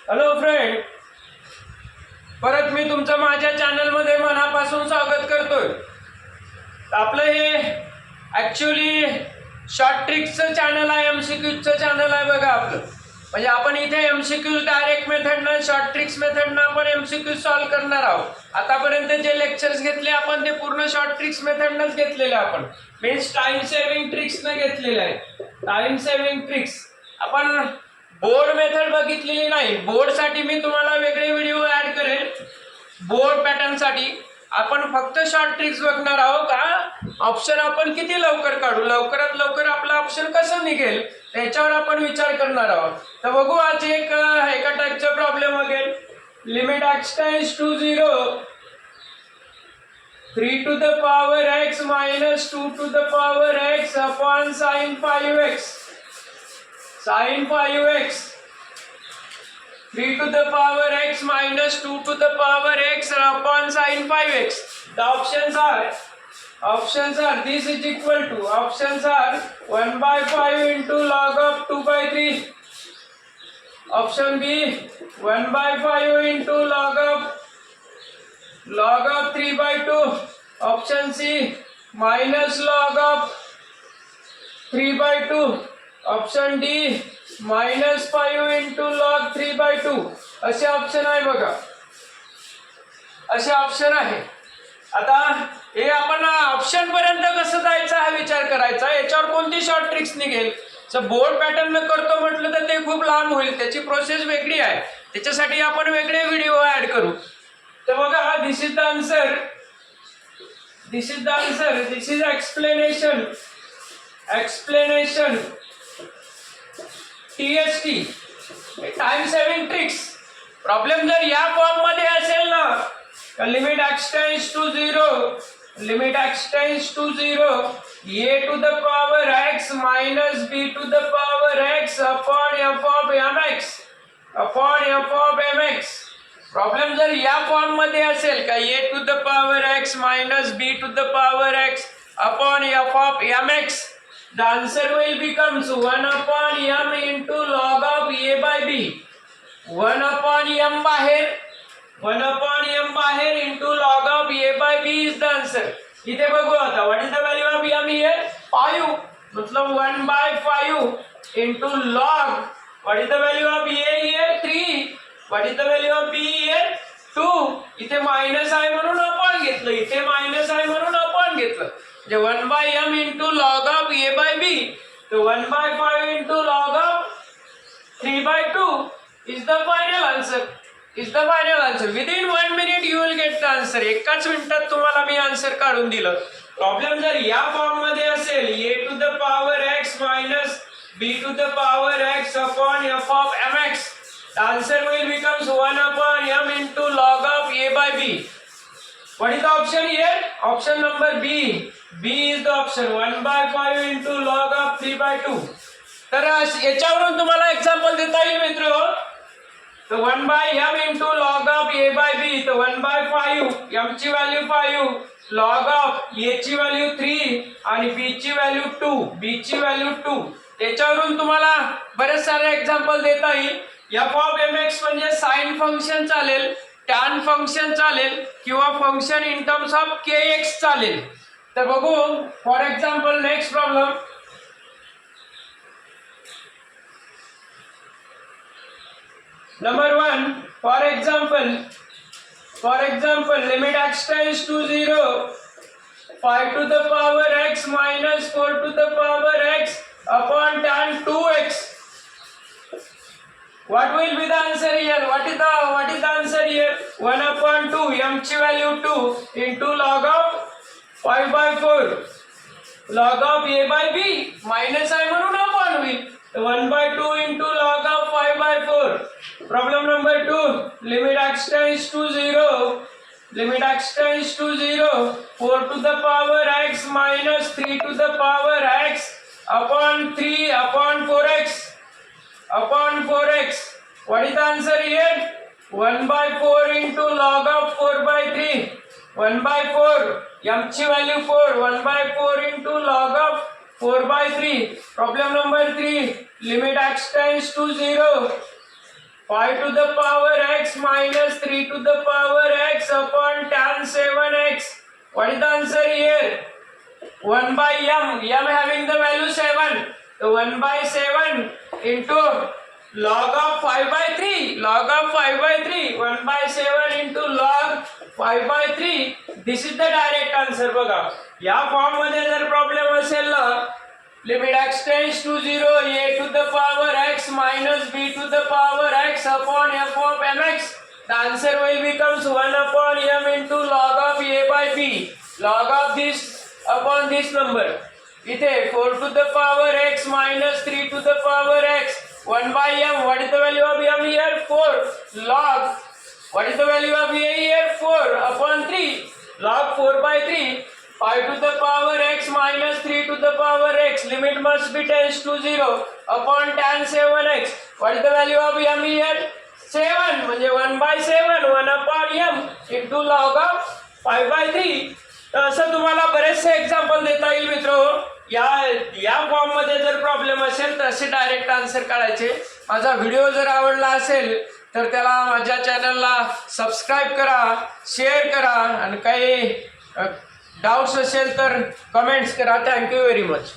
Hello friend, परत मी तुमचं माझ्या चॅनलमध्ये मनापासून स्वागत करतोय. आपलं हे ॲक्च्युली शॉर्ट ट्रिक्सचं चॅनल आहे, MCQचं चॅनल आहे बघा आपलं. म्हणजे आपण इथे MCQ डायरेक्ट मेथडनं, शॉर्ट ट्रिक्स मेथडनं आपण MCQ सॉल्व करणार आहोत. आतापर्यंत जे लेक्चर्स घेतले आपण ते पूर्ण शॉर्ट ट्रिक्स मेथडनंच घेतलेले आपण. मीन्स टाइम सेव्हिंग ट्रिक्सनं घेतलेले आहे. टाइम सेव्हिंग ट्रिक्स आपण बोर्ड मेथड बघितलेली नाही. बोर्डसाठी मी तुम्हाला वेगळे व्हिडिओ ॲड करेल. बोर्ड पॅटर्नसाठी आपण फक्त शॉर्ट ट्रिक्स बघणार आहोत का ऑप्शन आपण किती लवकर काढू, लवकरात लवकर आपला ऑप्शन कसं निघेल त्याच्यावर आपण विचार करणार आहोत. तर बघू आज एका टाईपचा प्रॉब्लेम बघेल. Limit x tends to 0 3 to the power x minus 2 to the power x upon sin 5x. Sin 5x 3 to the power x minus 2 to the power x upon sin 5x. The options are this is equal to, options are 1 by 5 into log of 2 by 3. Option B 1 by 5 into log of 3 by 2. Option C minus log of 3 by 2. Option D minus 5 into log 3 by 2. असे option आहे बघा, असे option आहे. आता हे आपण option पर्यंत कसं जायचं हा विचार करायचा. याच्यावर कोणती शॉर्ट ट्रिक्स निघेल. जर बोर्ड पॅटर्न करतो म्हटलं तर ते खूप लांब होईल, त्याची प्रोसेस वेगळी आहे. त्याच्यासाठी आपण वेगळे व्हिडिओ ॲड करू. तर बघा, this is the answer, this is the answer, this is explanation TST time saving tricks. Problem जर या फॉर्म मध्ये असेल ना, limit x tends to 0, limit x tends to 0 a to the power x minus b to the power x upon f of mx upon f of mx. Problem जर या form मध्ये असेल का a to the power x minus b to the power x upon f of mx, the answer will becomes 1 upon m into log of a by b. 1 upon m बाहेर, 1 upon m बाहेर into log of a by b is the answer. इथे बघू आता, what is the value of m here? 5. मतलब 1 by 5 into log, what is the value of a here? 3. what is the value of b here? 2. इथे minus आहे म्हणून आपण घेतलं, इथे मायनस आहे म्हणून आपण घेतलं. जे 1 by m into log of a by b, so 1 by 5 into log of 3 by 2 is the final answer. Is the final answer. Within 1 minute you will get the answer. एकाच मिनिटात तुम्हाला मी आन्सर काढून दिलं. प्रॉब्लेम जर या form मध्ये असेल a to the power x minus b to the power x upon f of mx, the answer will becomes 1 upon m into log of a by b. What is the option here? Option number B. B is the option. 1 by 5 into log of 3 by 2. तर याच्यावरून तुम्हाला example देता येईल मित्र. तर 1 by m into log of a by b, तर 1 by 5, m ची value 5, log of a ची व्हॅल्यू 3 आणि b ची व्हॅल्यू 2, b ची व्हॅल्यू 2. त्याच्यावरून तुम्हाला बरेच सारे एक्झाम्पल देता येईल. f of mx म्हणजे साइन फंक्शन चालेल, टॅन फंक्शन चालेल किंवा function in terms of kx चालेल. तर बघू, for example next problem. Number 1, for example limit x tends to 0 5 to the power x minus 4 to the power x upon tan 2x. What will be the answer here? What is the answer here? 1 upon 2, m ची value 2 into log of 5 by 4, log of a by b, minus आहे म्हणून आपण होईल. 1 by 2 into log of 5 by 4. Problem number 2, limit x tends to 0, limit x tends to 0 4 to the power x minus 3 to the power x upon 3 upon 4x upon 4x. What is the answer here? 1 by 4 into log of 4 by 3. 1 by 4, m ची value 4, 1 by 4 into log of 4 by 3. Problem number 3, limit x tends to 0, 5 to the power x minus 3 to the power x upon tan 7x. What is the answer here? 1 by m having the value 7. So 1 by 7 into log of 5 by 3. Log of 5 by 3. 1 by 7 into log 5 by 3. This is the direct answer बघा. या form मध्ये जर problem असेल ना, limit x tends to 0, a to the power x minus b to the power x upon f of mx. The answer will becomes 1 upon m into log of a by b. Log of this upon this number. इथे 4 to the power x minus 3 to the power x. 1 by m. What is the value of m here? 4. Log. What is the value of a here? 4 upon 3. Log 4 by 3. 5 to the power x minus 3 to the power x. Limit must be tends to 0 upon tan 7x. What is the value of m here? 7. म्हणजे 1 by 7. 1 upon m into log of 5 by 3. असं तुम्हाला बरेचसे example देता येईल मित्र. या form मध्ये जर प्रॉब्लेम असेल तर असे डायरेक्ट आन्सर काढायचे. माझा व्हिडिओ जर आवडला असेल तर त्याला माझ्या चॅनलला सबस्क्राईब करा, शेअर करा आणि काही डाउट्स असेल तर कमेंट्स करा. Thank you very much.